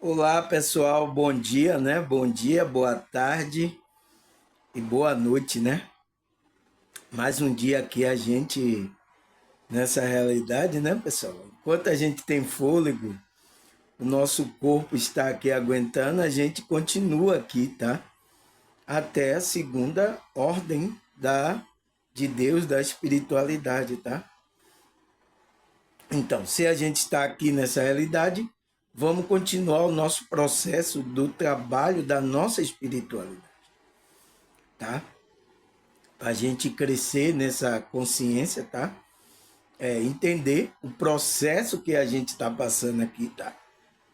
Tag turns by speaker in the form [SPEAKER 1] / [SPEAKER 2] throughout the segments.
[SPEAKER 1] Olá, pessoal, bom dia, né? Bom dia, boa tarde e boa noite, né? Mais um dia aqui a gente nessa realidade, né, pessoal? Enquanto a gente tem fôlego, o nosso corpo está aqui aguentando, a gente continua aqui, tá? Até a segunda ordem de Deus, da espiritualidade, tá? Então, se a gente está aqui nessa realidade, vamos continuar o nosso processo do trabalho da nossa espiritualidade, tá? Para a gente crescer nessa consciência, tá? Entender o processo que a gente está passando aqui, tá?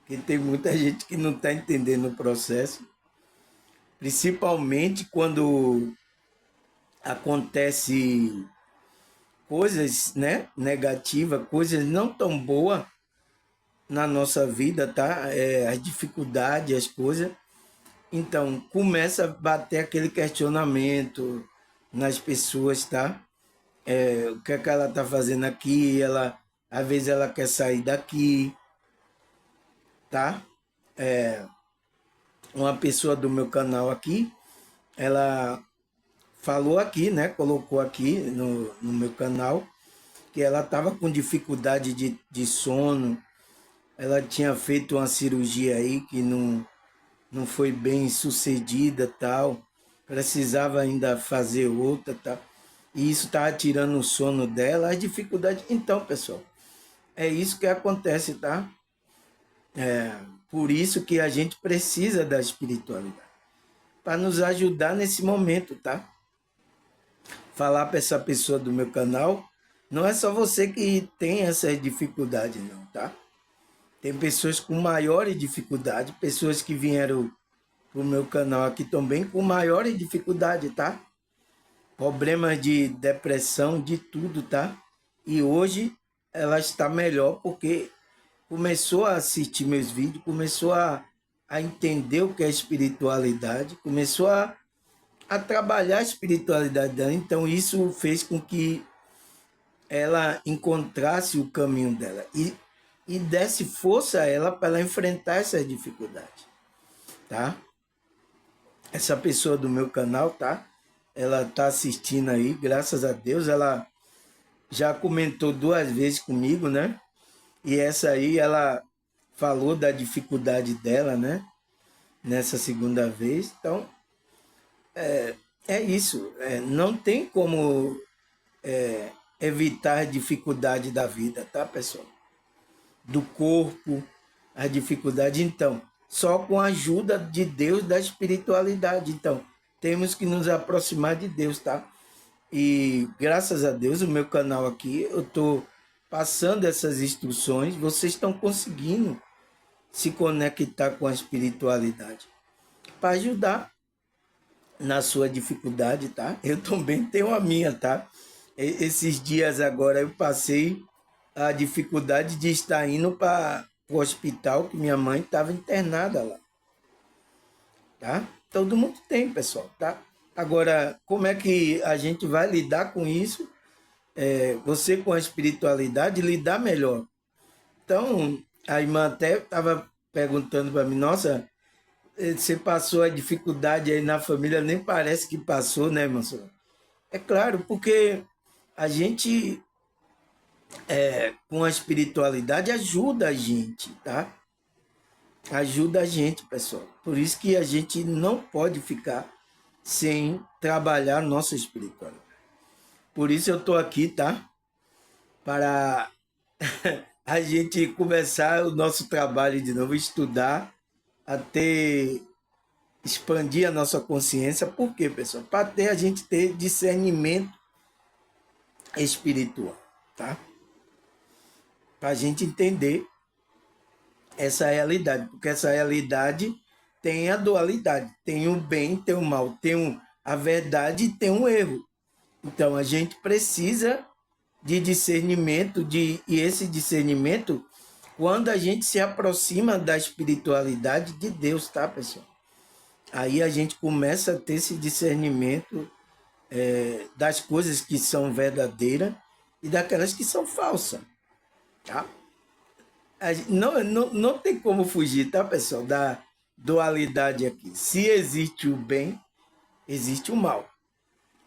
[SPEAKER 1] Porque tem muita gente que não está entendendo o processo, principalmente quando acontece coisas, né, negativas, coisas não tão boas na nossa vida, tá? As dificuldades, as coisas. Então, começa a bater aquele questionamento nas pessoas, tá? O que é que ela está fazendo aqui, às vezes ela quer sair daqui, tá? Uma pessoa do meu canal aqui, ela falou aqui, né? Colocou aqui no meu canal que ela estava com dificuldade de sono, ela tinha feito uma cirurgia aí que não foi bem sucedida, tal, precisava ainda fazer outra, tal, e isso estava tirando o sono dela, as dificuldades. Então, pessoal, é isso que acontece, tá? Por isso que a gente precisa da espiritualidade, para nos ajudar nesse momento, tá? Falar para essa pessoa do meu canal, não é só você que tem essas dificuldades, não, tá? Tem pessoas com maiores dificuldades, pessoas que vieram pro meu canal aqui também com maiores dificuldades, tá? Problemas de depressão, de tudo, tá? E hoje ela está melhor porque começou a assistir meus vídeos, começou a entender o que é espiritualidade, começou a trabalhar a espiritualidade dela. Então isso fez com que ela encontrasse o caminho dela e desse força a ela para ela enfrentar essas dificuldades, tá? Essa pessoa do meu canal, tá? Ela tá assistindo aí, graças a Deus, ela já comentou duas vezes comigo, né? E essa aí ela falou da dificuldade dela, né? Nessa segunda vez. Então, é isso. Não tem como evitar a dificuldade da vida, tá, pessoal? Do corpo, a dificuldade. Então, só com a ajuda de Deus, da espiritualidade. Então, temos que nos aproximar de Deus, tá? E graças a Deus, o meu canal aqui, eu estou passando essas instruções, vocês estão conseguindo se conectar com a espiritualidade para ajudar na sua dificuldade, tá? Eu também tenho a minha, tá? Esses dias agora eu passei a dificuldade de estar indo para o hospital que minha mãe estava internada lá, tá? Todo mundo tem, pessoal, tá? Agora, como é que a gente vai lidar com isso? Você com a espiritualidade lidar melhor. Então, a irmã até estava perguntando para mim, nossa, você passou a dificuldade aí na família, nem parece que passou, né, irmã? É claro, porque a gente, com a espiritualidade, ajuda a gente, tá? Ajuda a gente, pessoal. Por isso que a gente não pode ficar sem trabalhar nossa espiritualidade. Por isso eu estou aqui, tá? Para a gente começar o nosso trabalho de novo, estudar, até expandir a nossa consciência. Por quê, pessoal? Para ter a gente ter discernimento espiritual, tá? Para a gente entender essa realidade, porque essa realidade tem a dualidade, tem o bem, tem o mal, a verdade e tem o erro. Então a gente precisa de discernimento, e esse discernimento, quando a gente se aproxima da espiritualidade de Deus, tá, pessoal? Aí a gente começa a ter esse discernimento das coisas que são verdadeiras e daquelas que são falsas, tá? não tem como fugir, tá, pessoal, da dualidade aqui. Se existe o bem, existe o mal.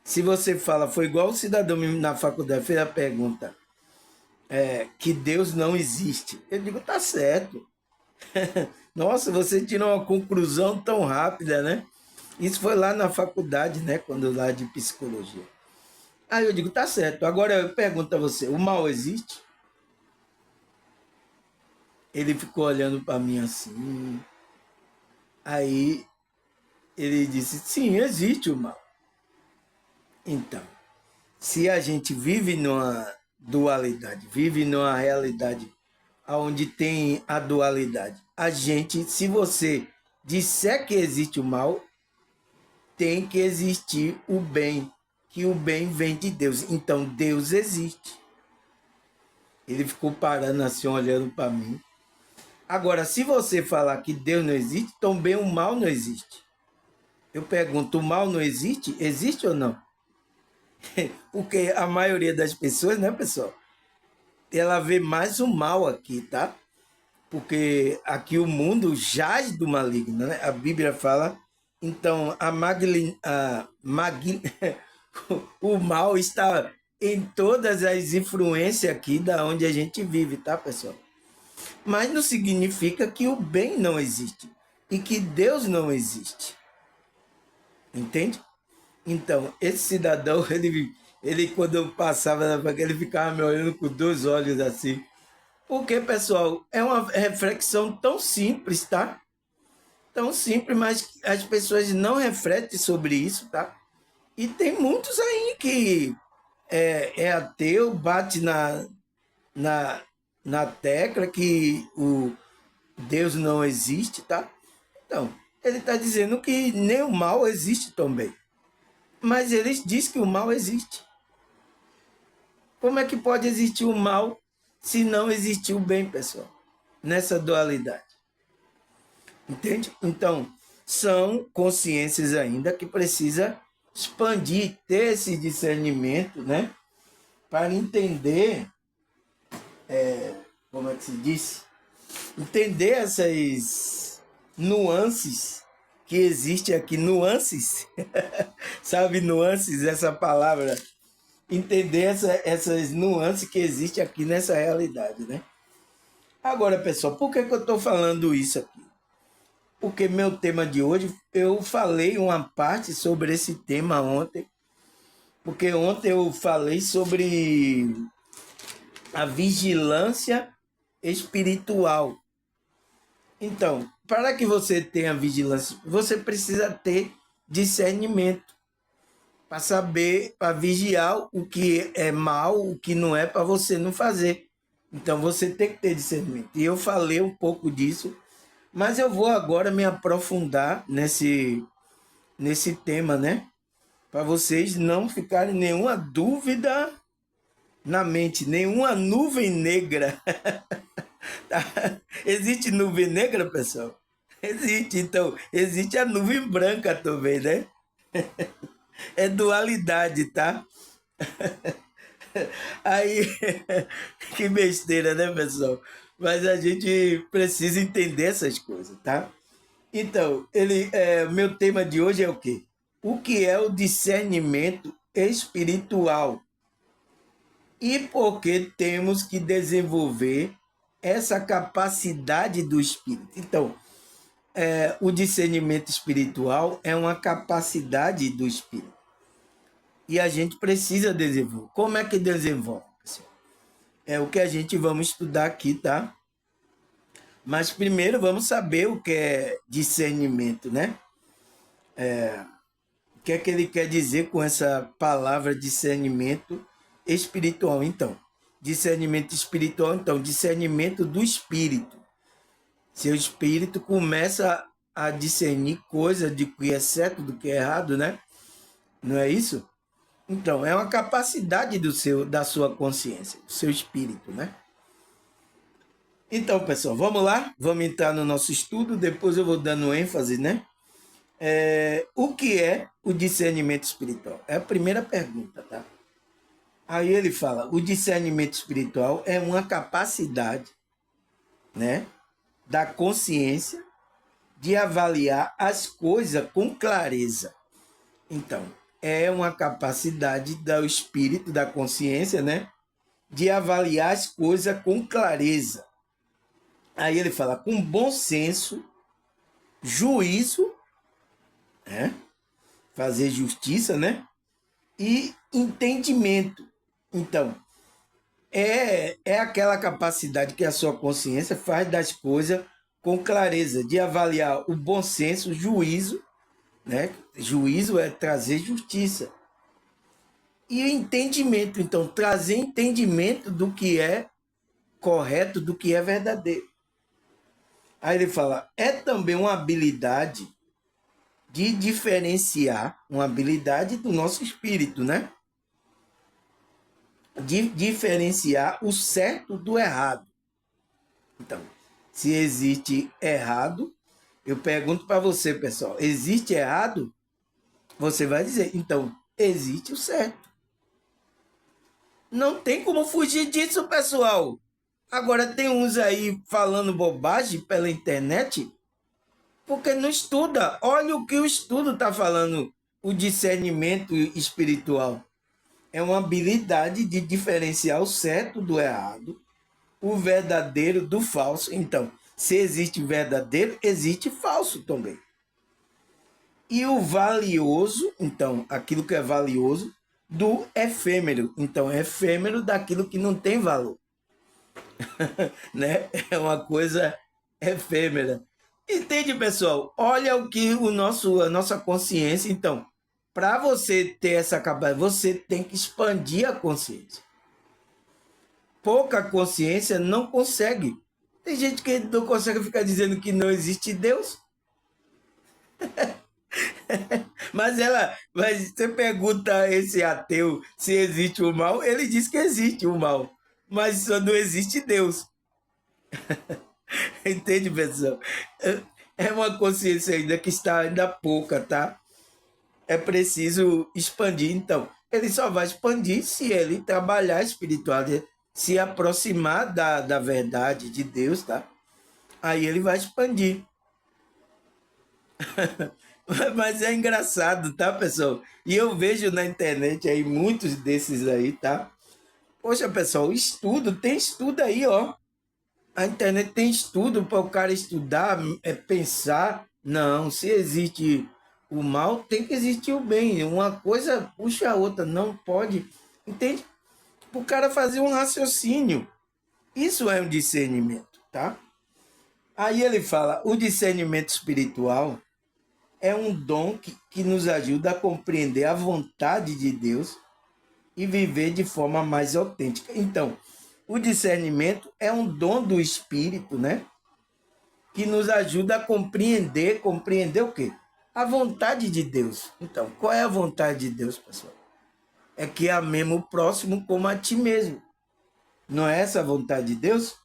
[SPEAKER 1] Se você fala, foi igual o cidadão na faculdade, fez a pergunta, que Deus não existe. Eu digo, tá certo. Nossa, você tirou uma conclusão tão rápida, né? Isso foi lá na faculdade, né? Quando lá de psicologia. Aí eu digo, tá certo. Agora eu pergunto a você, o mal existe? Ele ficou olhando para mim assim. Aí ele disse, sim, existe o mal. Então, se a gente vive numa dualidade, vive numa realidade onde tem a dualidade, a gente, se você disser que existe o mal, tem que existir o bem, que o bem vem de Deus. Então, Deus existe. Ele ficou parando assim, olhando para mim. Agora, se você falar que Deus não existe, também o mal não existe. Eu pergunto, o mal não existe? Existe ou não? Porque a maioria das pessoas, né, pessoal? Ela vê mais o mal aqui, tá? Porque aqui o mundo jaz do maligno, né? A Bíblia fala, então o mal está em todas as influências aqui da onde a gente vive, tá, pessoal? Mas não significa que o bem não existe e que Deus não existe, entende? Então, esse cidadão, ele quando eu passava na banca, ele ficava me olhando com dois olhos assim. Porque, pessoal, é uma reflexão tão simples, tá? Tão simples, mas as pessoas não refletem sobre isso, tá? E tem muitos aí que é ateu, bate na, na tecla que o Deus não existe, tá? Então, ele está dizendo que nem o mal existe também. Mas ele diz que o mal existe. Como é que pode existir o mal se não existir o bem, pessoal? Nessa dualidade. Entende? Então, são consciências ainda que precisa expandir, ter esse discernimento, né? Para entender, como é que se diz? Entender essas nuances que existem aqui. Nuances? Sabe, nuances, essa palavra? Entender essas nuances que existem aqui nessa realidade, né? Agora, pessoal, por que eu estou falando isso aqui? Porque meu tema de hoje, eu falei uma parte sobre esse tema ontem, porque ontem eu falei sobre a vigilância espiritual. Então, para que você tenha vigilância, você precisa ter discernimento para saber, para vigiar o que é mal, o que não é, para você não fazer. Então, você tem que ter discernimento. E eu falei um pouco disso, mas eu vou agora me aprofundar nesse tema, né? Para vocês não ficarem nenhuma dúvida na mente, nenhuma nuvem negra. Tá? Existe nuvem negra, pessoal? Existe, então, existe a nuvem branca também, né? É dualidade, tá? Aí, que besteira, né, pessoal? Mas a gente precisa entender essas coisas, tá? Então, meu tema de hoje é o quê? O que é o discernimento espiritual? E por que temos que desenvolver essa capacidade do espírito? Então, o discernimento espiritual é uma capacidade do espírito. E a gente precisa desenvolver. Como é que desenvolve, pessoal? É o que a gente vamos estudar aqui, tá? Mas primeiro vamos saber o que é discernimento, né? O que é que ele quer dizer com essa palavra discernimento espiritual? Então, discernimento espiritual, então, discernimento do espírito. Seu espírito começa a discernir coisa de que é certo do que é errado, né? Não é isso? Então, é uma capacidade da sua consciência, do seu espírito, né? Então, pessoal, vamos lá? Vamos entrar no nosso estudo, depois eu vou dando ênfase, né? O que é o discernimento espiritual? É a primeira pergunta, tá? Aí ele fala, o discernimento espiritual é uma capacidade né, da consciência de avaliar as coisas com clareza. Então, é uma capacidade do espírito, da consciência, né, de avaliar as coisas com clareza. Aí ele fala com bom senso, juízo, né, fazer justiça, né, e entendimento. Então, é aquela capacidade que a sua consciência faz das coisas com clareza, de avaliar o bom senso, o juízo, né? Juízo é trazer justiça. E o entendimento, então, trazer entendimento do que é correto, do que é verdadeiro. Aí ele fala, é também uma habilidade de diferenciar, uma habilidade do nosso espírito, né? De diferenciar o certo do errado. Então, se existe errado, eu pergunto para você, pessoal, existe errado? Você vai dizer, então, existe o certo. Não tem como fugir disso, pessoal. Agora tem uns aí falando bobagem pela internet porque não estuda. Olha o que o estudo está falando, o discernimento espiritual. É uma habilidade de diferenciar o certo do errado, o verdadeiro do falso. Então, se existe verdadeiro, existe falso também. E o valioso, então, aquilo que é valioso, do efêmero. Então, é efêmero daquilo que não tem valor. Né? É uma coisa efêmera. Entende, pessoal? Olha o que a nossa consciência. Então, para você ter essa capacidade, você tem que expandir a consciência. Pouca consciência não consegue. Tem gente que não consegue ficar dizendo que não existe Deus. Mas você pergunta a esse ateu se existe o mal, ele diz que existe o mal, mas só não existe Deus. Entende, pessoal? É uma consciência ainda que está ainda pouca, tá? É preciso expandir. Então, ele só vai expandir se ele trabalhar a espiritualidade, se aproximar da verdade de Deus, tá? Aí ele vai expandir. Mas é engraçado, tá, pessoal? E eu vejo na internet aí muitos desses aí, tá? Poxa, pessoal, tem estudo aí, ó. A internet tem estudo para o cara estudar, pensar. Não, se existe o mal, tem que existir o bem. Uma coisa puxa a outra, não pode. Entende? O cara fazer um raciocínio. Isso é um discernimento, tá? Aí ele fala, o discernimento espiritual é um dom que nos ajuda a compreender a vontade de Deus e viver de forma mais autêntica. Então, o discernimento é um dom do Espírito, né? Que nos ajuda a compreender o quê? A vontade de Deus. Então, qual é a vontade de Deus, pessoal? É que amemos o próximo como a ti mesmo. Não é essa a vontade de Deus?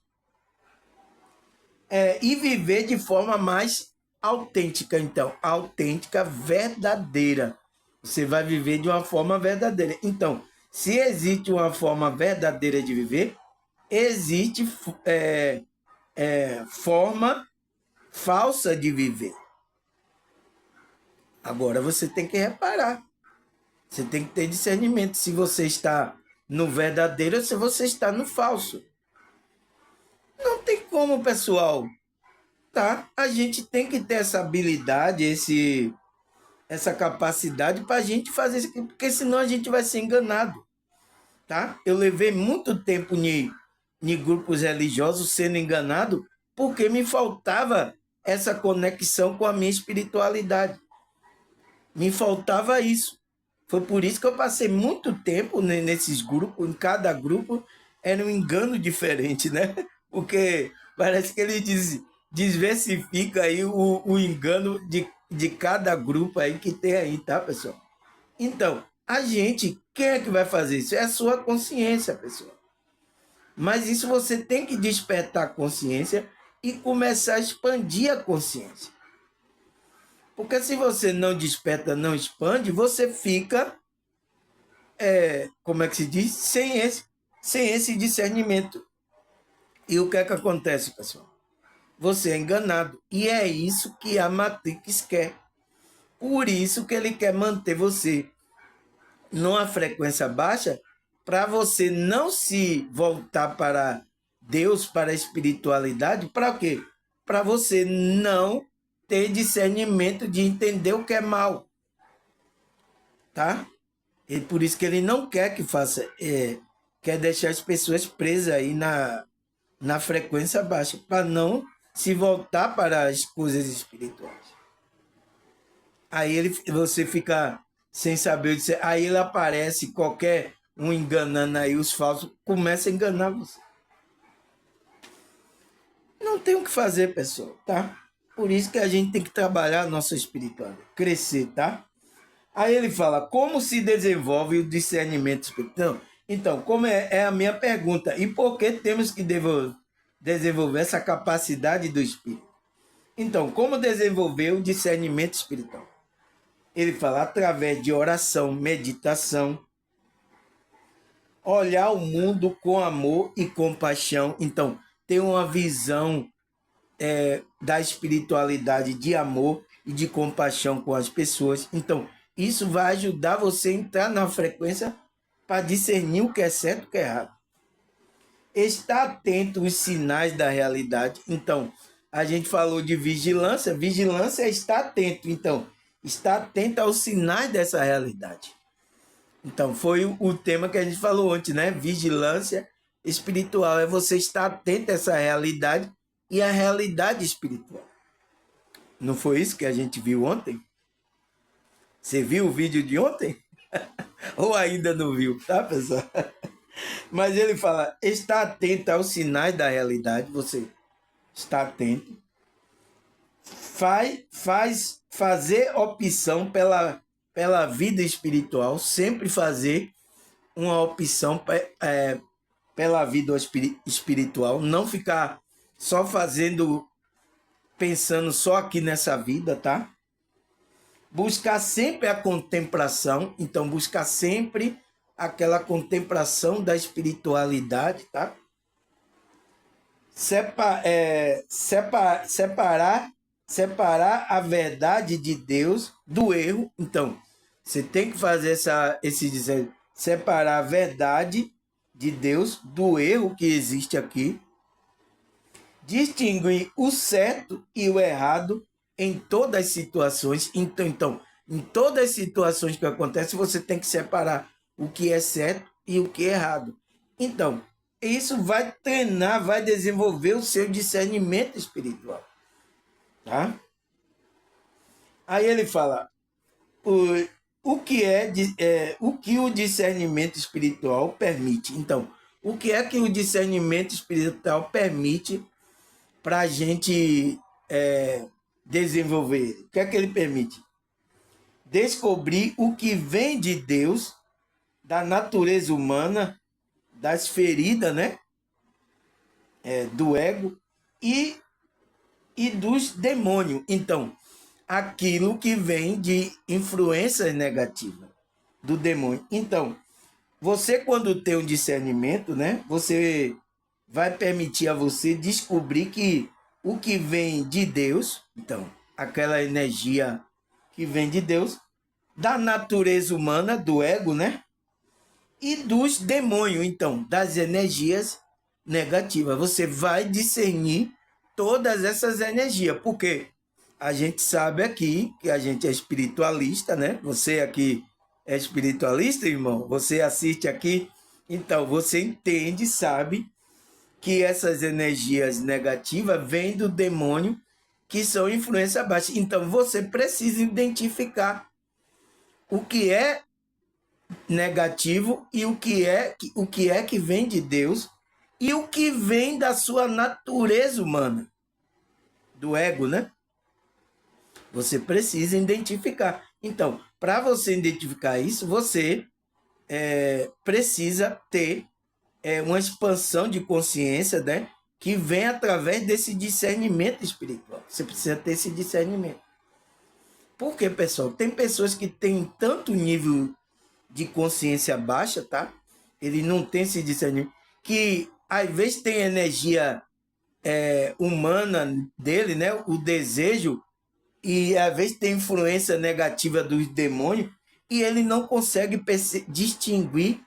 [SPEAKER 1] E viver de forma mais autêntica, então, autêntica, verdadeira. Você vai viver de uma forma verdadeira. Então, se existe uma forma verdadeira de viver, existe forma falsa de viver. Agora você tem que reparar. Você tem que ter discernimento se você está no verdadeiro ou se você está no falso. Não tem como, pessoal. Tá? A gente tem que ter essa habilidade, essa capacidade para a gente fazer isso, porque senão a gente vai ser enganado. Tá? Eu levei muito tempo em grupos religiosos sendo enganado porque me faltava essa conexão com a minha espiritualidade. Me faltava isso. Foi por isso que eu passei muito tempo nesses grupos, em cada grupo era um engano diferente, né? Porque parece que ele diversifica aí o engano de cada grupo aí que tem aí, tá, pessoal? Então, quem é que vai fazer isso? É a sua consciência, pessoal. Mas isso você tem que despertar a consciência e começar a expandir a consciência. Porque se você não desperta, não expande, você fica, como é que se diz? Sem esse discernimento. E o que é que acontece, pessoal? você é enganado. E é isso que a Matrix quer. Por isso que ele quer manter você numa frequência baixa, para você não se voltar para Deus, para a espiritualidade. Para quê? Para você não ter discernimento de entender o que é mal, tá? E por isso que ele não quer que faça, quer deixar as pessoas presas aí na frequência baixa, para não se voltar para as coisas espirituais. Aí você fica sem saber, aí ele aparece, qualquer um enganando aí, os falsos, começa a enganar você. Não tem o que fazer, pessoal, tá? Por isso que a gente tem que trabalhar a nossa espiritualidade, crescer, tá? Aí ele fala, como se desenvolve o discernimento espiritual? Então, como é a minha pergunta, e por que temos que desenvolver essa capacidade do espírito? Então, como desenvolver o discernimento espiritual? Ele fala através de oração, meditação, olhar o mundo com amor e compaixão. Então, ter uma visão da espiritualidade de amor e de compaixão com as pessoas. Então, isso vai ajudar você a entrar na frequência para discernir o que é certo e o que é errado. Estar atento aos sinais da realidade. Então, a gente falou de vigilância. Vigilância é estar atento. Então, estar atento aos sinais dessa realidade. Então, foi o tema que a gente falou ontem, né? Vigilância espiritual é você estar atento a essa realidade e a realidade espiritual. Não foi isso que a gente viu ontem? Você viu o vídeo de ontem? Ou ainda não viu, tá, pessoal? Mas ele fala, está atento aos sinais da realidade, você está atento. Fazer opção pela vida espiritual, sempre fazer uma opção pela vida espiritual, não ficar só pensando só aqui nessa vida, tá? Buscar sempre a contemplação, então buscar sempre aquela contemplação da espiritualidade, tá? Separar a verdade de Deus do erro. Então, você tem que fazer esse dizer, separar a verdade de Deus do erro que existe aqui. Distinguir o certo e o errado em todas as situações. Então, em todas as situações que acontecem, você tem que separar o que é certo e o que é errado. Então, isso vai treinar, vai desenvolver o seu discernimento espiritual. Tá? Aí ele fala o que o discernimento espiritual permite. Então, o que é que o discernimento espiritual permite para a gente desenvolver? O que é que ele permite? Descobrir o que vem de Deus, da natureza humana, das feridas, né? Do ego e dos demônios. Então, aquilo que vem de influências negativas do demônio. Então, você quando tem um discernimento, né? Você vai permitir a você descobrir que o que vem de Deus, então, aquela energia que vem de Deus, da natureza humana, do ego, né? E dos demônios, então, das energias negativas. Você vai discernir todas essas energias, porque a gente sabe aqui que a gente é espiritualista, né? Você aqui é espiritualista, irmão? Você assiste aqui, então você entende, sabe que essas energias negativas vêm do demônio, que são influência baixa. Então você precisa identificar o que é negativo e o que é que vem de Deus e o que vem da sua natureza humana, do ego, né? Você precisa identificar. Então, para você identificar isso, você precisa ter uma expansão de consciência, né? Que vem através desse discernimento espiritual. Você precisa ter esse discernimento. Por quê, pessoal? Tem pessoas que têm tanto nível de consciência baixa, tá? Ele não tem esse discernimento, que às vezes tem energia humana dele, né? O desejo, e às vezes tem influência negativa dos demônios, e ele não consegue distinguir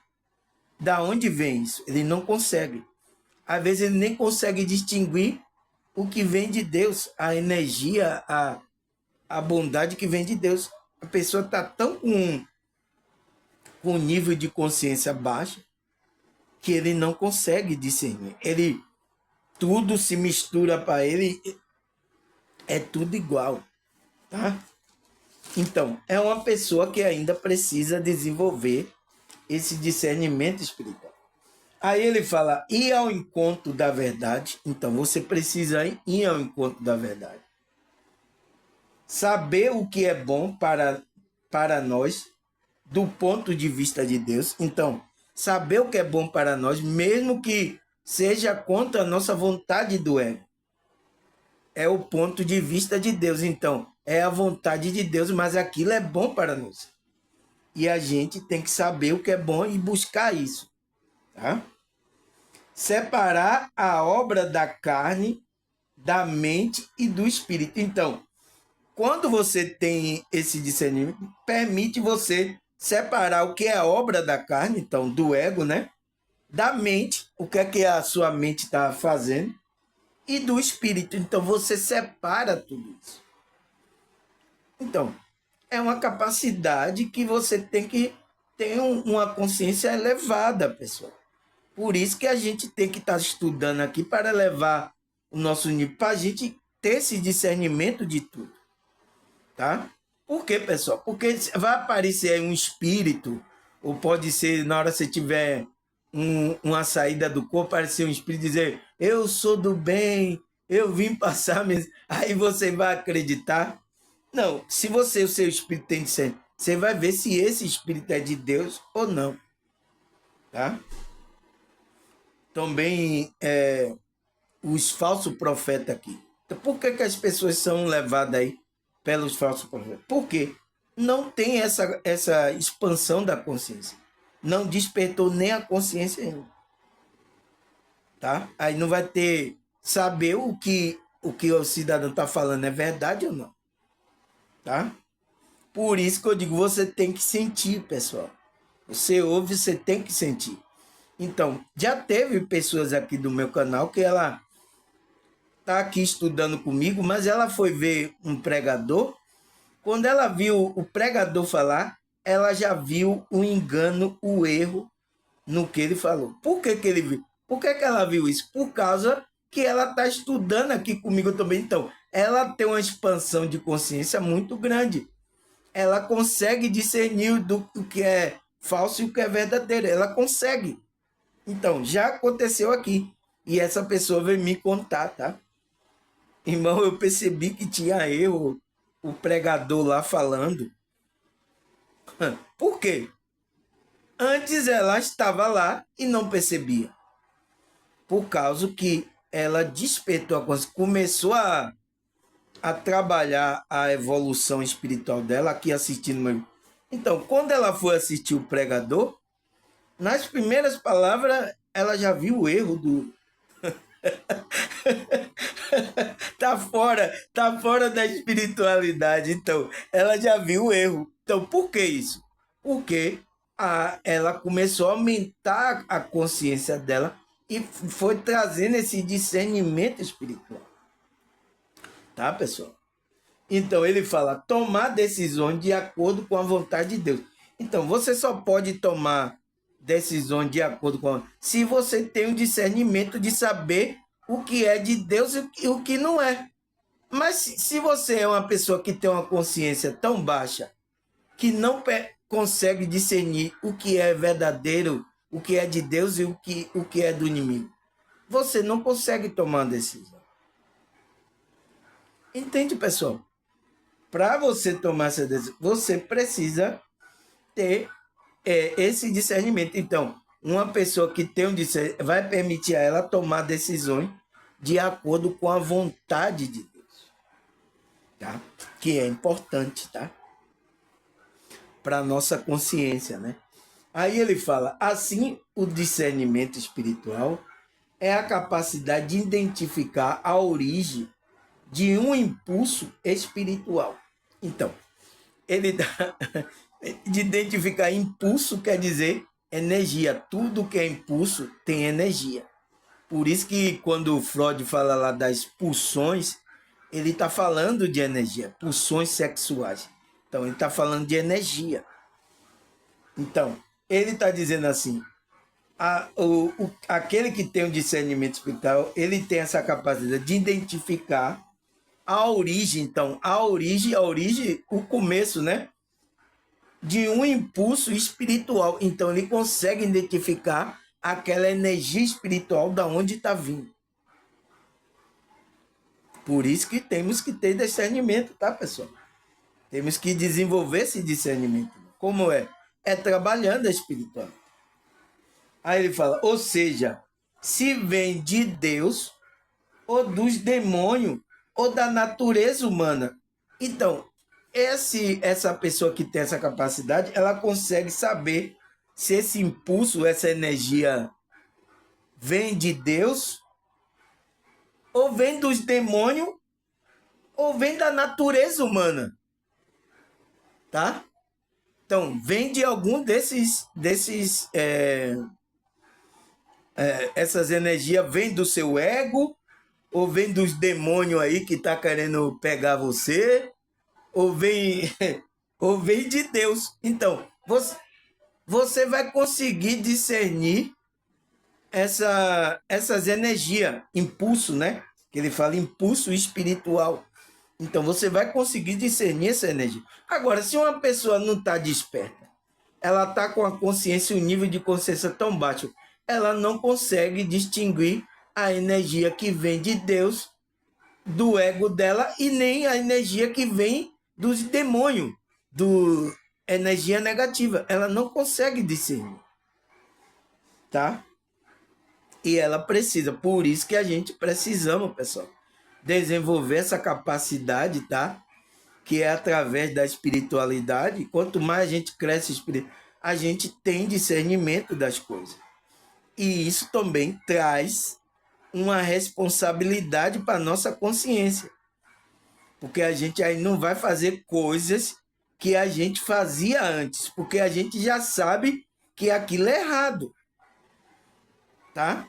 [SPEAKER 1] da onde vem isso. Ele não consegue. Às vezes ele nem consegue distinguir o que vem de Deus, a energia, a bondade que vem de Deus. A pessoa está tão com um nível de consciência baixo que ele não consegue discernir. Ele tudo se mistura para ele, é tudo igual, tá? Então, é uma pessoa que ainda precisa desenvolver esse discernimento espiritual. Aí ele fala, ir ao encontro da verdade. Então, você precisa ir ao encontro da verdade. Saber o que é bom para nós, do ponto de vista de Deus. Então, saber o que é bom para nós, mesmo que seja contra a nossa vontade do ego. É o ponto de vista de Deus. Então, é a vontade de Deus, mas aquilo é bom para nós. E a gente tem que saber o que é bom e buscar isso. Tá? Separar a obra da carne, da mente e do espírito. Então, quando você tem esse discernimento, permite você separar o que é a obra da carne, então, do ego, né? Da mente, o que a sua mente está fazendo, e do espírito. Então, você separa tudo isso. Então, é uma capacidade que você tem que ter uma consciência elevada, pessoal. Por isso que a gente tem que estar estudando aqui para levar o nosso nível, para a gente ter esse discernimento de tudo. Tá? Por quê, pessoal? Porque vai aparecer aí um espírito, ou pode ser, na hora que você tiver uma saída do corpo, aparecer um espírito e dizer, eu sou do bem, eu vim passar mesmo. Aí você vai acreditar. Não, se você, o seu espírito tem discernimento, você vai ver se esse espírito é de Deus ou não. Tá? Também os falsos profetas aqui. Então, por que as pessoas são levadas aí pelos falsos profetas? Porque não tem essa expansão da consciência. Não despertou nem a consciência ainda. Tá? Aí não vai ter saber o que o cidadão está falando é verdade ou não. Tá? Por isso que eu digo, você tem que sentir, pessoal. Você ouve, você tem que sentir. Então, já teve pessoas aqui do meu canal que ela está aqui estudando comigo, mas ela foi ver um pregador. Quando ela viu o pregador falar, ela já viu o engano, o erro no que ele falou. Por que ele viu? Por que ela viu isso? Por causa que ela está estudando aqui comigo também. Então, ela tem uma expansão de consciência muito grande. Ela consegue discernir do que é falso e o que é verdadeiro. Ela consegue. Então, já aconteceu aqui. E essa pessoa veio me contar, tá? Irmão, eu percebi que tinha erro, o pregador lá falando. Por quê? Antes ela estava lá e não percebia. Por causa que ela despertou a consciência, começou a trabalhar a evolução espiritual dela, aqui assistindo. Então, quando ela foi assistir o pregador, nas primeiras palavras, ela já viu o erro do. tá fora da espiritualidade. Então, ela já viu o erro. Então, por que isso? Porque ela começou a aumentar a consciência dela e foi trazendo esse discernimento espiritual. Tá, pessoal? Então, ele fala, tomar decisões de acordo com a vontade de Deus. Então, você só pode tomar decisões de acordo com se você tem um discernimento de saber o que é de Deus e o que não é. Mas se você é uma pessoa que tem uma consciência tão baixa que não consegue discernir o que é verdadeiro, o que é de Deus e o que é do inimigo, você não consegue tomar uma decisão. Entende, pessoal? Para você tomar essa decisão, você precisa ter esse discernimento. Então, uma pessoa que tem um discernimento vai permitir a ela tomar decisões de acordo com a vontade de Deus, tá? Que é importante, tá? Para nossa consciência, né? Aí ele fala, assim, o discernimento espiritual é a capacidade de identificar a origem de um impulso espiritual. Então, ele dá, de identificar impulso quer dizer energia. Tudo que é impulso tem energia. Por isso que quando o Freud fala lá das pulsões, ele está falando de energia, pulsões sexuais. Então, ele está falando de energia. Então, ele está dizendo assim, aquele que tem o discernimento espiritual, ele tem essa capacidade de identificar a origem. Então, a origem, o começo, né? De um impulso espiritual. Então, ele consegue identificar aquela energia espiritual da onde está vindo. Por isso que temos que ter discernimento, tá, pessoal? Temos que desenvolver esse discernimento. Como é? É trabalhando a espiritual. Aí ele fala, ou seja, se vem de Deus, ou dos demônios, ou da natureza humana. Então, essa pessoa que tem essa capacidade, ela consegue saber se esse impulso, essa energia vem de Deus, ou vem dos demônios, ou vem da natureza humana. Tá? Então, vem de algum essas energias, vem do seu ego, ou vem dos demônios aí que tá querendo pegar você, ou vem, ou vem de Deus. Então, você vai conseguir discernir essas energias, impulso, né? Que ele fala impulso espiritual. Então, você vai conseguir discernir essa energia. Agora, se uma pessoa não está desperta, ela está com a consciência, o nível de consciência tão baixo, ela não consegue distinguir a energia que vem de Deus, do ego dela, e nem a energia que vem dos demônios, do energia negativa. Ela não consegue discernir, tá? E ela precisa, por isso que a gente precisamos, pessoal, desenvolver essa capacidade, tá? Que é através da espiritualidade. Quanto mais a gente cresce, a gente tem discernimento das coisas. E isso também traz uma responsabilidade para a nossa consciência. Porque a gente aí não vai fazer coisas que a gente fazia antes, porque a gente já sabe que aquilo é errado. Tá?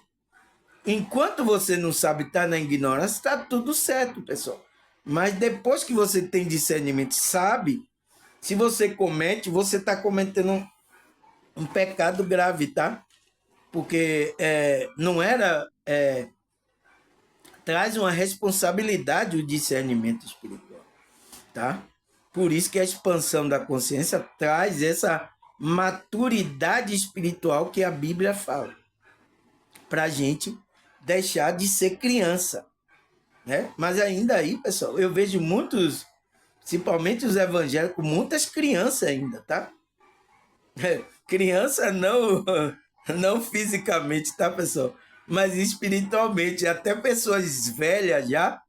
[SPEAKER 1] Enquanto você não sabe, está na ignorância, está tudo certo, pessoal. Mas depois que você tem discernimento, sabe, se você comete, você está cometendo um pecado grave, tá? Porque não era... traz uma responsabilidade o discernimento espiritual, tá? Por isso que a expansão da consciência traz essa maturidade espiritual que a Bíblia fala, para a gente deixar de ser criança, né? Mas ainda aí, pessoal, eu vejo muitos, principalmente os evangélicos, muitas crianças ainda, tá? Criança não fisicamente, tá, pessoal? Mas espiritualmente, até pessoas velhas já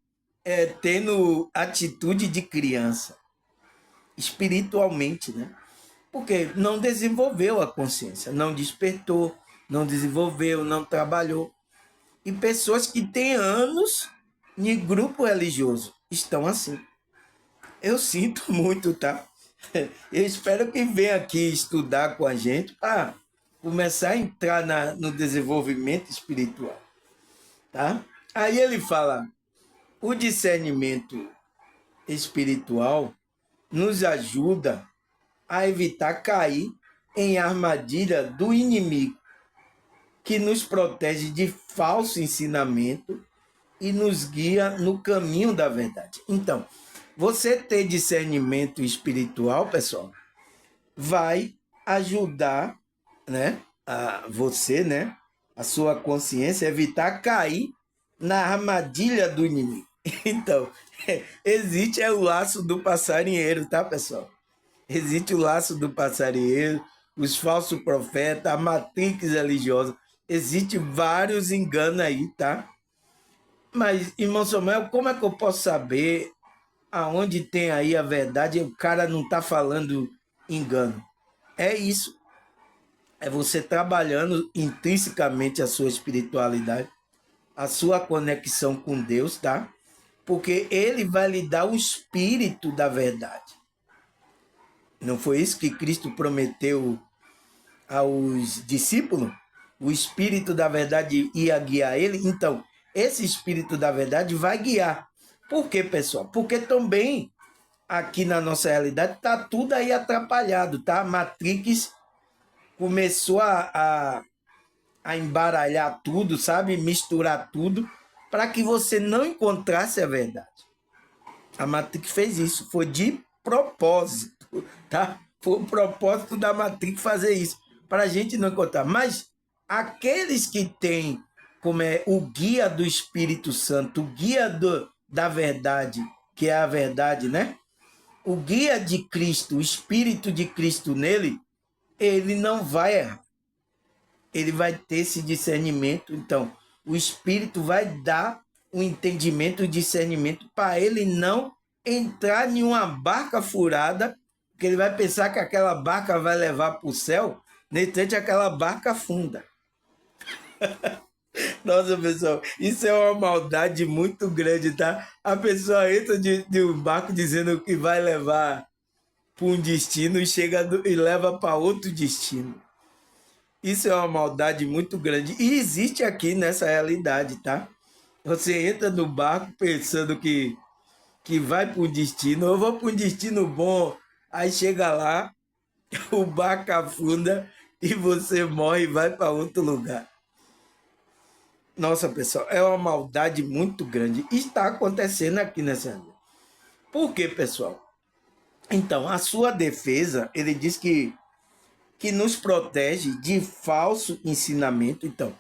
[SPEAKER 1] tendo atitude de criança, espiritualmente, né? Porque não desenvolveu a consciência, não despertou, não desenvolveu, não trabalhou. E pessoas que têm anos em grupo religioso estão assim. Eu sinto muito, tá? Eu espero que venha aqui estudar com a gente para começar a entrar no desenvolvimento espiritual, tá? Aí ele fala, o discernimento espiritual nos ajuda a evitar cair em armadilha do inimigo, que nos protege de falso ensinamento e nos guia no caminho da verdade. Então, você ter discernimento espiritual, pessoal, vai ajudar, né, você, né, a sua consciência, evitar cair na armadilha do inimigo. Então, existe o laço do passarinheiro, tá, pessoal? Existe o laço do passarinheiro, os falsos profetas, a matrix religiosa. Existe vários enganos aí, tá? Mas, irmão Samuel, como é que eu posso saber aonde tem aí a verdade e o cara não está falando engano? É isso. É você trabalhando intrinsecamente a sua espiritualidade, a sua conexão com Deus, tá? Porque ele vai lhe dar o espírito da verdade. Não foi isso que Cristo prometeu aos discípulos? O espírito da verdade ia guiar ele? Então, esse espírito da verdade vai guiar. Por quê, pessoal? Porque também aqui na nossa realidade está tudo aí atrapalhado, tá? A Matrix começou a embaralhar tudo, sabe? Misturar tudo para que você não encontrasse a verdade. A Matrix fez isso, foi de propósito, tá? Foi o propósito da Matrix fazer isso, para a gente não encontrar. Mas aqueles que têm como é o guia do Espírito Santo, o guia da verdade, que é a verdade, né? O guia de Cristo, o Espírito de Cristo nele, ele não vai errar. Ele vai ter esse discernimento. Então, o Espírito vai dar o entendimento, o discernimento para ele não entrar em uma barca furada, porque ele vai pensar que aquela barca vai levar para o céu, nem tanto aquela barca afunda. Nossa, pessoal, isso é uma maldade muito grande, tá? A pessoa entra de um barco dizendo que vai levar para um destino e chega e leva para outro destino. Isso é uma maldade muito grande. E existe aqui nessa realidade, tá? Você entra no barco pensando que vai para um destino, eu vou para um destino bom, aí chega lá, o barco afunda e você morre e vai para outro lugar. Nossa, pessoal, é uma maldade muito grande. E está acontecendo aqui nessa área. Por quê, pessoal? Então, a sua defesa, ele diz que nos protege de falso ensinamento. Então,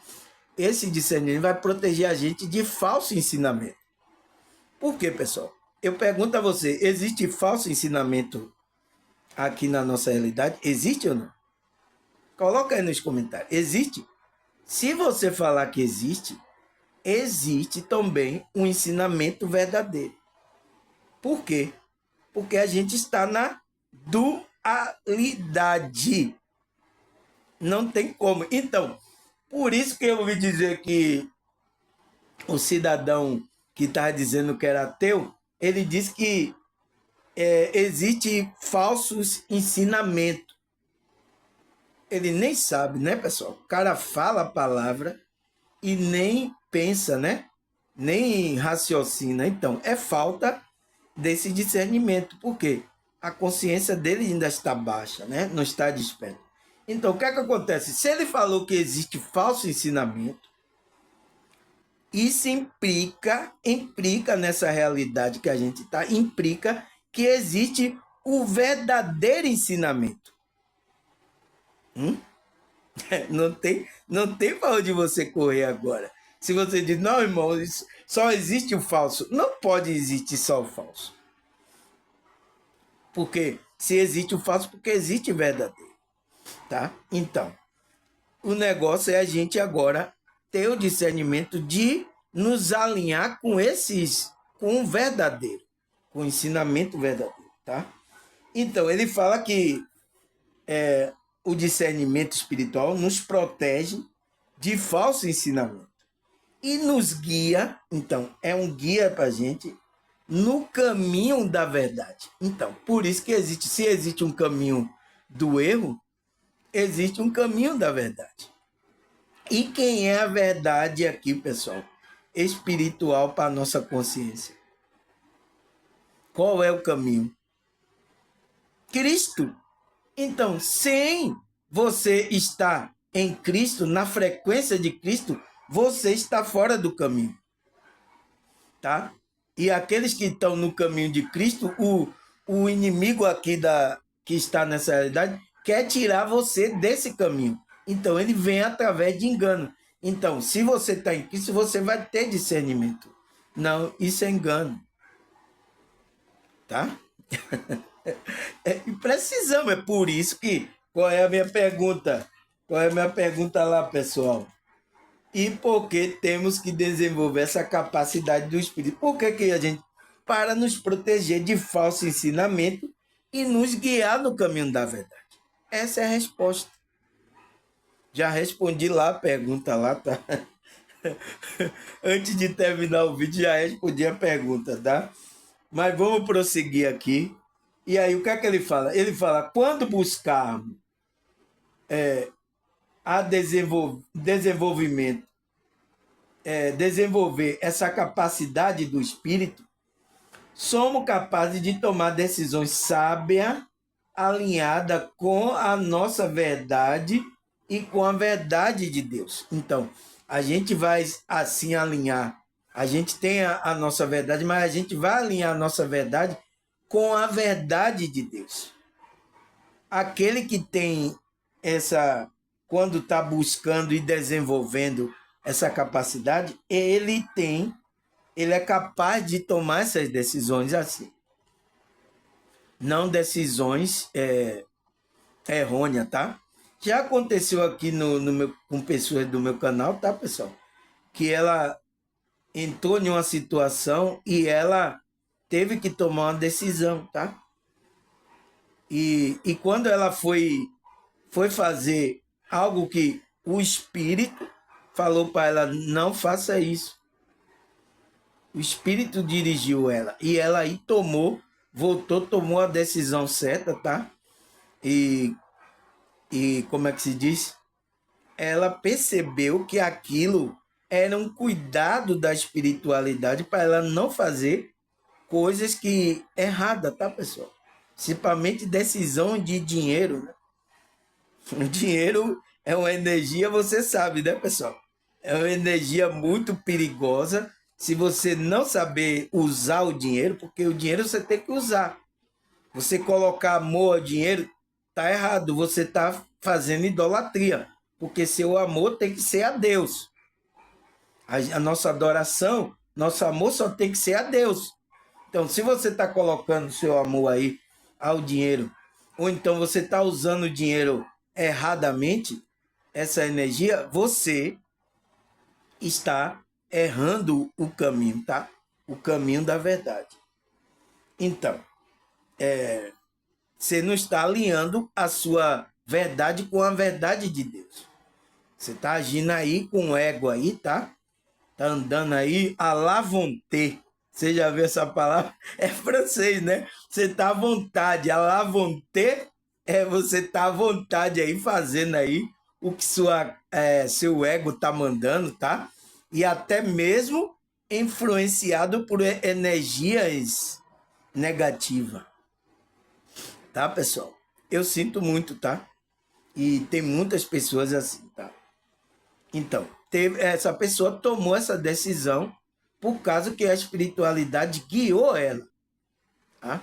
[SPEAKER 1] esse discernimento vai proteger a gente de falso ensinamento. Por quê, pessoal? Eu pergunto a você, existe falso ensinamento aqui na nossa realidade? Existe ou não? Coloca aí nos comentários. Existe? Se você falar que existe, existe também um ensinamento verdadeiro. Por quê? Porque a gente está na dualidade. Não tem como. Então, por isso que eu ouvi dizer que o cidadão que está dizendo que era ateu, ele diz que existe falsos ensinamentos. Ele nem sabe, né, pessoal? O cara fala a palavra e nem pensa, né? Nem raciocina. Então, é falta desse discernimento. Por quê? A consciência dele ainda está baixa, né? Não está desperta. Então, o que é que acontece? Se ele falou que existe falso ensinamento, isso implica nessa realidade que a gente está, implica que existe o verdadeiro ensinamento. Não tem para onde você correr agora. Se você diz, não, irmão, só existe o falso. Não pode existir só o falso. Porque se existe o falso, porque existe o verdadeiro. Tá? Então, o negócio é a gente agora ter o discernimento de nos alinhar com com o verdadeiro, com o ensinamento verdadeiro, tá? Então, ele fala que o discernimento espiritual nos protege de falso ensinamento e nos guia, então, é um guia para a gente no caminho da verdade. Então, por isso que se existe um caminho do erro, existe um caminho da verdade. E quem é a verdade aqui, pessoal? Espiritual para a nossa consciência. Qual é o caminho? Cristo. Então, sem você estar em Cristo, na frequência de Cristo, você está fora do caminho. Tá? E aqueles que estão no caminho de Cristo, o inimigo aqui que está nessa realidade, quer tirar você desse caminho. Então, ele vem através de engano. Então, se você está em Cristo, você vai ter discernimento. Não, isso é engano. Tá? E precisamos, é por isso que... Qual é a minha pergunta? Qual é a minha pergunta lá, pessoal? E por que temos que desenvolver essa capacidade do Espírito? Por que a gente... Para nos proteger de falso ensinamento e nos guiar no caminho da verdade. Essa é a resposta. Já respondi lá a pergunta lá, tá? Antes de terminar o vídeo, já respondi a pergunta, tá? Mas vamos prosseguir aqui. E aí, o que é que ele fala? Ele fala, quando buscarmos a desenvolvimento, desenvolver essa capacidade do espírito, somos capazes de tomar decisões sábias, alinhadas com a nossa verdade e com a verdade de Deus. Então, a gente vai assim alinhar. A gente tem a nossa verdade, mas a gente vai alinhar a nossa verdade com a verdade de Deus. Aquele que tem essa, quando está buscando e desenvolvendo essa capacidade, ele é capaz de tomar essas decisões assim. Não decisões errôneas, tá? Já aconteceu aqui com pessoas do meu canal, tá, pessoal? Que ela entrou em uma situação e ela teve que tomar uma decisão, tá? E quando ela foi fazer algo que o Espírito falou para ela, não faça isso. O Espírito dirigiu ela. E ela aí tomou a decisão certa, tá? E como é que se diz? Ela percebeu que aquilo era um cuidado da espiritualidade para ela não fazer coisas que erradas, tá, pessoal? Principalmente decisão de dinheiro, né? O dinheiro é uma energia, você sabe, né, pessoal? É uma energia muito perigosa se você não saber usar o dinheiro, porque o dinheiro você tem que usar. Você colocar amor ao dinheiro, tá errado, você tá fazendo idolatria, porque seu amor tem que ser a Deus. A nossa adoração, nosso amor só tem que ser a Deus. Então, se você está colocando seu amor aí ao dinheiro, ou então você está usando o dinheiro erradamente, essa energia, você está errando o caminho, tá? O caminho da verdade. Então, você não está alinhando a sua verdade com a verdade de Deus. Você está agindo aí com ego aí, tá? Tá andando aí à la volonté. Você já viu essa palavra? É francês, né? Você tá à vontade. À la volonté é você tá à vontade aí fazendo aí o que seu ego tá mandando, tá? E até mesmo influenciado por energias negativas, tá, pessoal? Eu sinto muito, tá? E tem muitas pessoas assim, tá? Então, essa pessoa tomou essa decisão por causa que a espiritualidade guiou ela. Tá?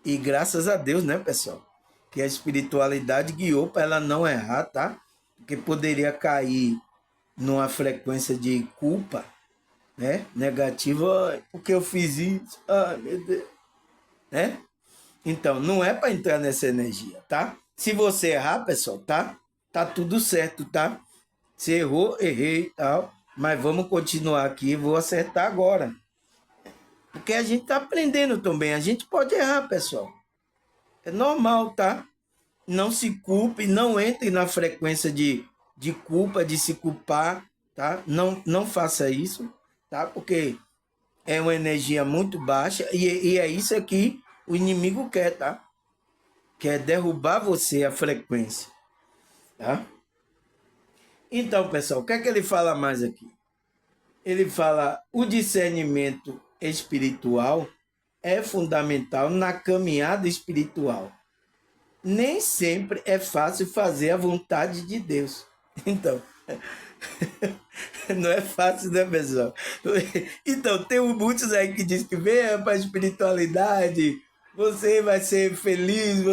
[SPEAKER 1] E graças a Deus, né, pessoal? Que a espiritualidade guiou para ela não errar, tá? Porque poderia cair numa frequência de culpa, né? Negativa, porque eu fiz isso, ai meu Deus, né? Então, não é para entrar nessa energia, tá? Se você errar, pessoal, tá? Tá tudo certo, tá? Você errou, errei e tal, mas vamos continuar aqui, vou acertar agora. Porque a gente tá aprendendo também, a gente pode errar, pessoal. É normal, tá? Não se culpe, não entre na frequência de culpa, de se culpar, tá? Não faça isso, tá? Porque é uma energia muito baixa e é isso aqui o inimigo quer, tá? Quer derrubar você a frequência, tá? Então, pessoal, o que é que ele fala mais aqui? Ele fala: o discernimento espiritual é fundamental na caminhada espiritual. Nem sempre é fácil fazer a vontade de Deus. Então, não é fácil, né, pessoal? Então, tem muitos aí que dizem que venha para a espiritualidade, você vai ser feliz,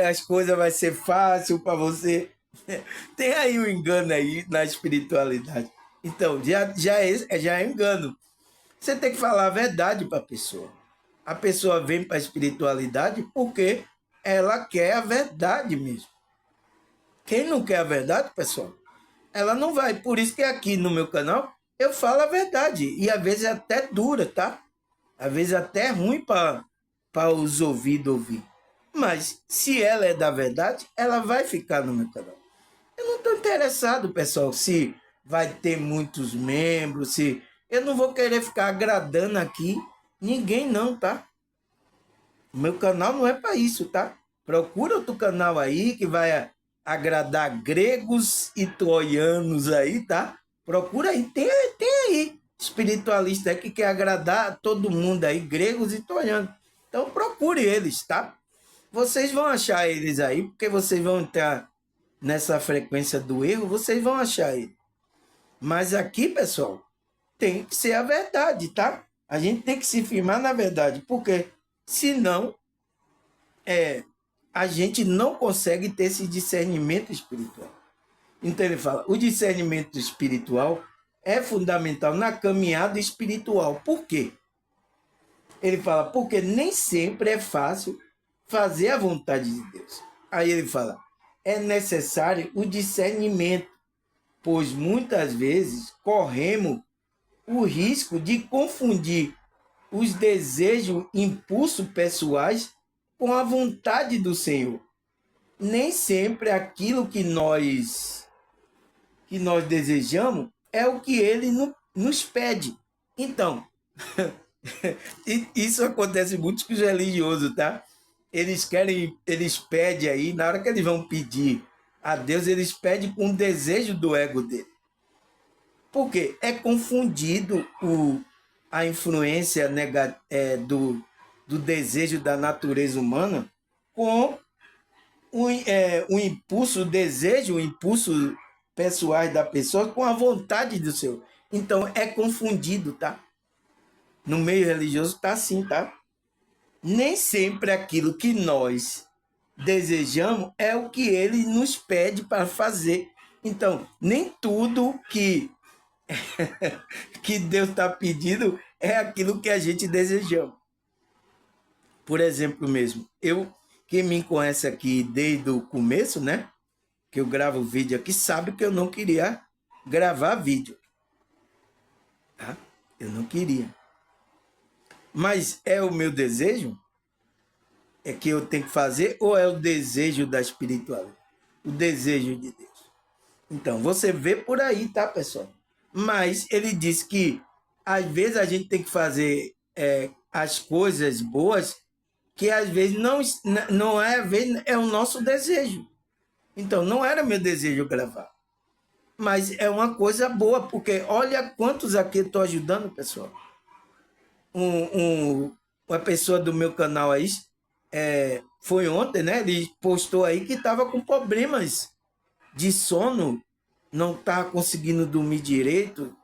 [SPEAKER 1] as coisas vai ser fácil para você. Tem aí um engano aí na espiritualidade. Então, já é engano. Você tem que falar a verdade para a pessoa. A pessoa vem para a espiritualidade porque ela quer a verdade mesmo. Quem não quer a verdade, pessoal, ela não vai. Por isso que aqui no meu canal eu falo a verdade. E às vezes é até dura, tá? Às vezes até é ruim para os ouvidos ouvir. Mas se ela é da verdade, ela vai ficar no meu canal. Eu não estou interessado, pessoal, se vai ter muitos membros, se... Eu não vou querer ficar agradando aqui ninguém não, tá? O meu canal não é para isso, tá? Procura outro canal aí que vai agradar gregos e troianos aí, tá? Procura aí, tem aí espiritualista aí que quer agradar todo mundo aí, gregos e troianos. Então procure eles, tá? Vocês vão achar eles aí, porque vocês vão entrar nessa frequência do erro, vocês vão achar ele. Mas aqui, pessoal, tem que ser a verdade, tá? A gente tem que se firmar na verdade, porque senão a gente não consegue ter esse discernimento espiritual. Então ele fala, o discernimento espiritual é fundamental na caminhada espiritual. Por quê? Ele fala, porque nem sempre é fácil fazer a vontade de Deus. Aí ele fala, é necessário o discernimento, pois muitas vezes corremos o risco de confundir os desejos, impulsos pessoais com a vontade do Senhor. Nem sempre aquilo que nós desejamos é o que ele nos pede. Então, isso acontece muito com os religiosos, tá? Eles pedem aí, na hora que eles vão pedir a Deus, eles pedem com o desejo do ego dele. Por quê? É confundido a influência do desejo da natureza humana com o impulso, o desejo, o impulso pessoais da pessoa com a vontade do Senhor. Então é confundido, tá? No meio religioso tá assim, tá? Nem sempre aquilo que nós desejamos é o que ele nos pede para fazer. Então, nem tudo que Deus está pedindo é aquilo que a gente desejamos. Por exemplo mesmo, quem me conhece aqui desde o começo, né? Que eu gravo vídeo aqui, sabe que eu não queria gravar vídeo. Tá? Eu não queria. Mas é o meu desejo? É que eu tenho que fazer ou é o desejo da espiritualidade? O desejo de Deus. Então, você vê por aí, tá, pessoal? Mas ele diz que às vezes a gente tem que fazer as coisas boas que às vezes não é o nosso desejo. Então, não era meu desejo gravar. Mas é uma coisa boa, porque olha quantos aqui eu estou ajudando, pessoal. Uma pessoa do meu canal aí, foi ontem, né? Ele postou aí que estava com problemas de sono, não estava conseguindo dormir direito,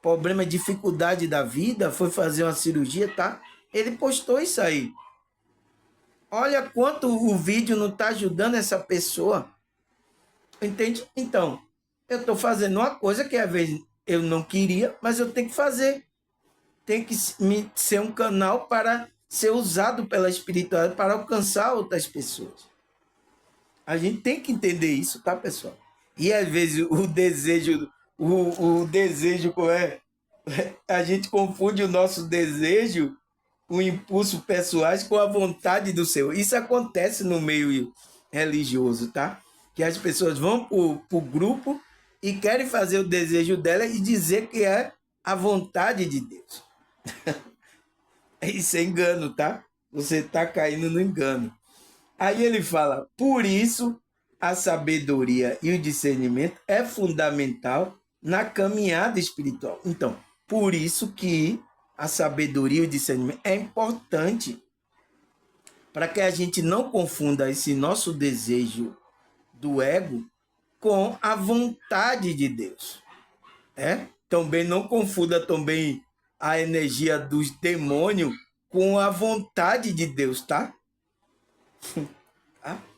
[SPEAKER 1] problema, dificuldade da vida, foi fazer uma cirurgia, tá? Ele postou isso aí. Olha quanto o vídeo não está ajudando essa pessoa. Entende? Então, eu estou fazendo uma coisa que às vezes eu não queria, mas eu tenho que fazer. Tem que ser um canal para ser usado pela espiritualidade para alcançar outras pessoas. A gente tem que entender isso, tá, pessoal? E às vezes o desejo a gente confunde o nosso desejo, o impulso pessoais com a vontade do Senhor. Isso acontece no meio religioso, tá? Que as pessoas vão para o grupo e querem fazer o desejo dela e dizer que é a vontade de Deus. Isso é engano, tá? Você está caindo no engano. Aí ele fala, por isso a sabedoria e o discernimento é fundamental na caminhada espiritual. Então, por isso que a sabedoria e o discernimento é importante para que a gente não confunda esse nosso desejo do ego com a vontade de Deus. Também não confunda também a energia dos demônios com a vontade de Deus, tá?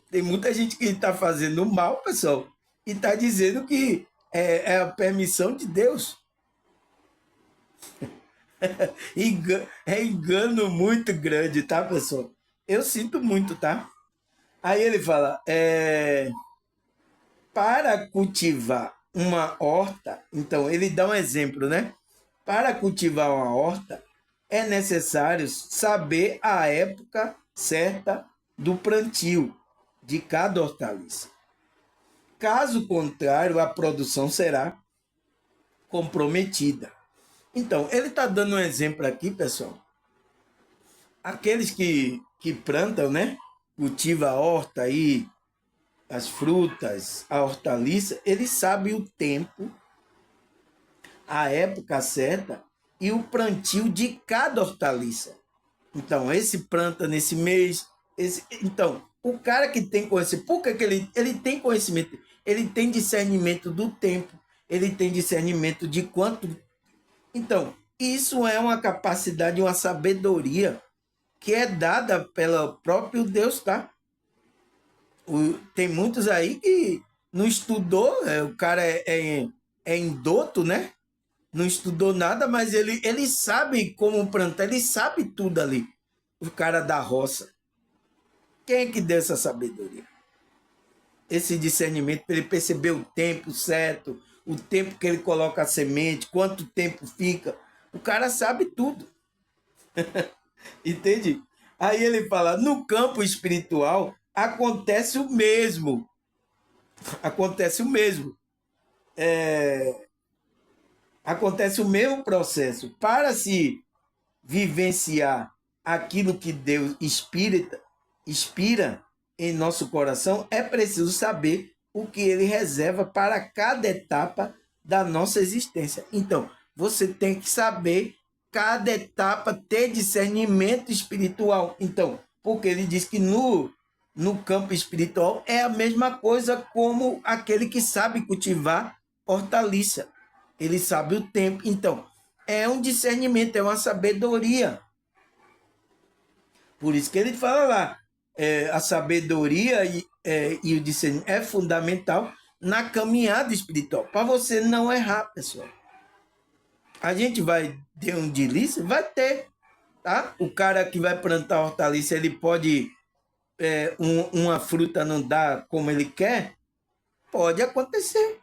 [SPEAKER 1] Tem muita gente que está fazendo mal, pessoal, e está dizendo que é a permissão de Deus. É engano muito grande, tá, pessoal? Eu sinto muito, tá? Aí ele fala, para cultivar uma horta, então ele dá um exemplo, né? Para cultivar uma horta, é necessário saber a época certa do plantio de cada hortaliça. Caso contrário, a produção será comprometida. Então, ele está dando um exemplo aqui, pessoal. Aqueles que plantam, né? Cultiva a horta aí, as frutas, a hortaliça, eles sabem o tempo, a época certa e o plantio de cada hortaliça. Então, esse planta nesse mês, então, o cara que tem conhecimento, por que ele tem conhecimento? Ele tem discernimento do tempo, ele tem discernimento de quanto. Então, isso é uma capacidade, uma sabedoria que é dada pelo próprio Deus, tá? Tem muitos aí que não estudou, o cara é indoto, né? Não estudou nada, mas ele sabe como plantar, ele sabe tudo ali. O cara da roça. Quem é que deu essa sabedoria? Esse discernimento para ele perceber o tempo certo, o tempo que ele coloca a semente, quanto tempo fica. O cara sabe tudo. Entende? Aí ele fala, no campo espiritual acontece o mesmo. Acontece o mesmo. Acontece o mesmo processo. Para se vivenciar aquilo que Deus inspira em nosso coração, é preciso saber o que ele reserva para cada etapa da nossa existência. Então, você tem que saber cada etapa, ter discernimento espiritual. Então, porque ele diz que no campo espiritual é a mesma coisa como aquele que sabe cultivar hortaliça. Ele sabe o tempo. Então, é um discernimento, é uma sabedoria. Por isso que ele fala lá, a sabedoria e o discernimento é fundamental na caminhada espiritual, para você não errar, pessoal. A gente vai ter um delícia? Vai ter, tá? O cara que vai plantar hortaliça, ele pode, uma fruta não dar como ele quer? Pode acontecer.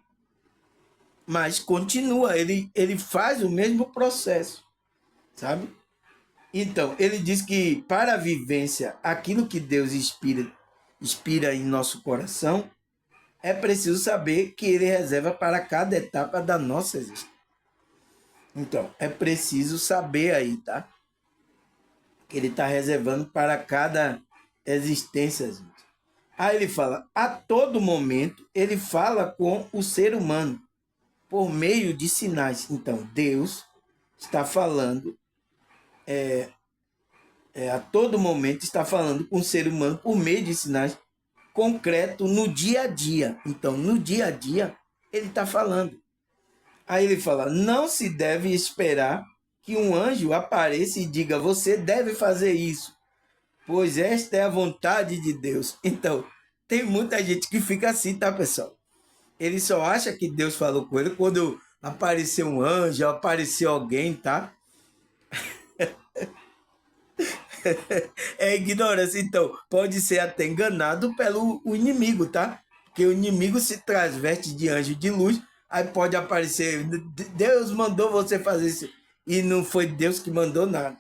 [SPEAKER 1] Mas continua, ele faz o mesmo processo, sabe? Então, ele diz que para a vivência, aquilo que Deus inspira em nosso coração, é preciso saber que ele reserva para cada etapa da nossa existência. Então, é preciso saber aí, tá? Que ele está reservando para cada existência, gente. Aí ele fala, a todo momento, ele fala com o ser humano por meio de sinais. Então, Deus está falando, a todo momento está falando com o ser humano por meio de sinais concretos no dia a dia. Então, no dia a dia, ele está falando. Aí ele fala, não se deve esperar que um anjo apareça e diga, você deve fazer isso, pois esta é a vontade de Deus. Então, tem muita gente que fica assim, tá, pessoal? Ele só acha que Deus falou com ele quando apareceu um anjo, apareceu alguém, tá? É ignorância. Então, pode ser até enganado pelo inimigo, tá? Porque o inimigo se transveste de anjo de luz, aí pode aparecer, Deus mandou você fazer isso, e não foi Deus que mandou nada.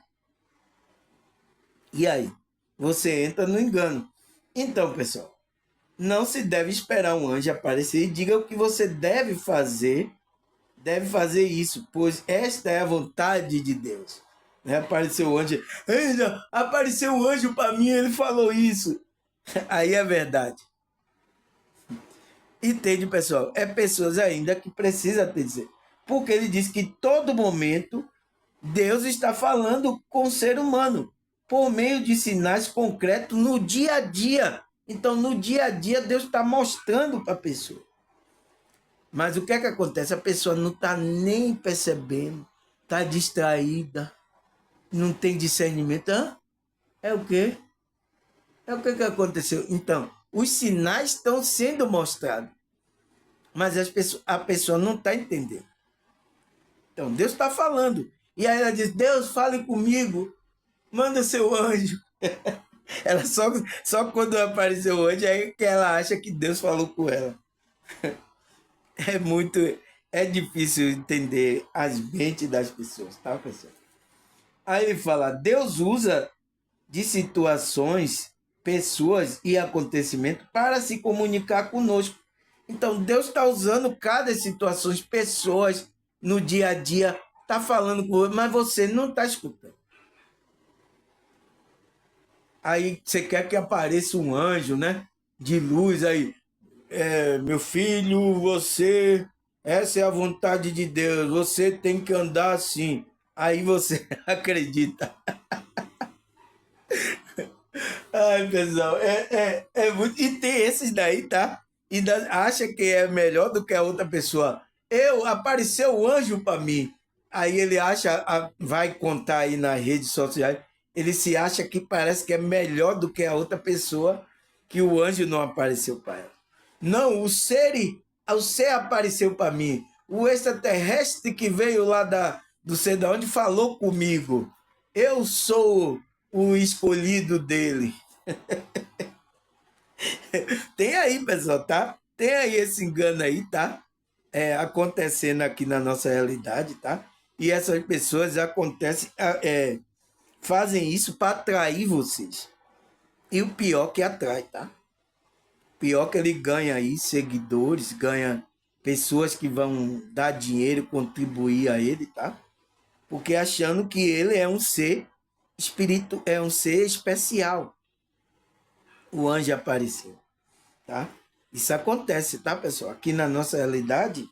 [SPEAKER 1] E aí? Você entra no engano. Então, pessoal, não se deve esperar um anjo aparecer e diga o que você deve fazer isso, pois esta é a vontade de Deus. Apareceu o anjo, apareceu um anjo para mim, ele falou isso. Aí é verdade. Entende, pessoal? É pessoas ainda que precisa dizer. Porque ele diz que todo momento Deus está falando com o ser humano por meio de sinais concretos no dia a dia. Então, no dia a dia, Deus está mostrando para a pessoa. Mas o que é que acontece? A pessoa não está nem percebendo, está distraída, não tem discernimento. É o quê? É o que aconteceu? Então, os sinais estão sendo mostrados, mas a pessoa não está entendendo. Então, Deus está falando. E aí ela diz, Deus, fale comigo, manda seu anjo. Ela só quando apareceu o anjo é que ela acha que Deus falou com ela. É difícil entender as mentes das pessoas, tá, pessoal? Aí ele fala, Deus usa de situações, pessoas e acontecimentos para se comunicar conosco. Então, Deus está usando cada situação, pessoas no dia a dia, está falando com você, mas você não está escutando. Aí você quer que apareça um anjo, né? De luz aí. Meu filho, você, essa é a vontade de Deus, você tem que andar assim. Aí você acredita. Ai, pessoal, muito. E tem esses daí, tá? E acha que é melhor do que a outra pessoa. Apareceu o anjo para mim. Aí ele acha, vai contar aí nas redes sociais, ele se acha que parece que é melhor do que a outra pessoa, que o anjo não apareceu para ela. Não, o ser apareceu para mim. O extraterrestre que veio lá do sei de onde falou comigo. Eu sou o escolhido dele. Tem aí, pessoal, tá? Tem aí esse engano aí, tá? Acontecendo aqui na nossa realidade, tá? E essas pessoas fazem isso para atrair vocês. E o pior que atrai, tá? Pior que ele ganha aí seguidores, ganha pessoas que vão dar dinheiro, contribuir a ele, tá? Porque achando que ele é um ser espírito, é um ser especial. O anjo apareceu, tá? Isso acontece, tá, pessoal? Aqui na nossa realidade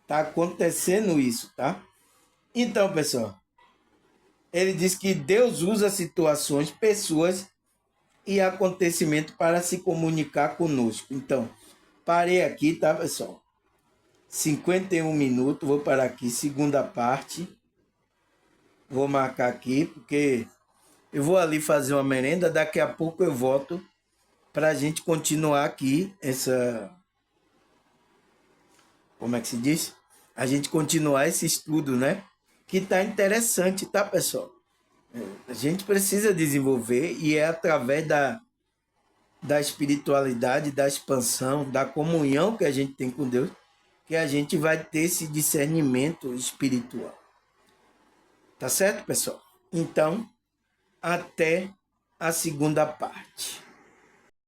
[SPEAKER 1] tá acontecendo isso, tá? Então, pessoal, ele diz que Deus usa situações, pessoas e acontecimentos para se comunicar conosco. Então, parei aqui, tá, pessoal? 51 minutos, vou parar aqui, segunda parte. Vou marcar aqui, porque eu vou ali fazer uma merenda, daqui a pouco eu volto para a gente continuar aqui como é que se diz? A gente continuar esse estudo, né? Que tá interessante, tá, pessoal? A gente precisa desenvolver e é através da espiritualidade, da expansão, da comunhão que a gente tem com Deus, que a gente vai ter esse discernimento espiritual. Tá certo, pessoal? Então, até a segunda parte.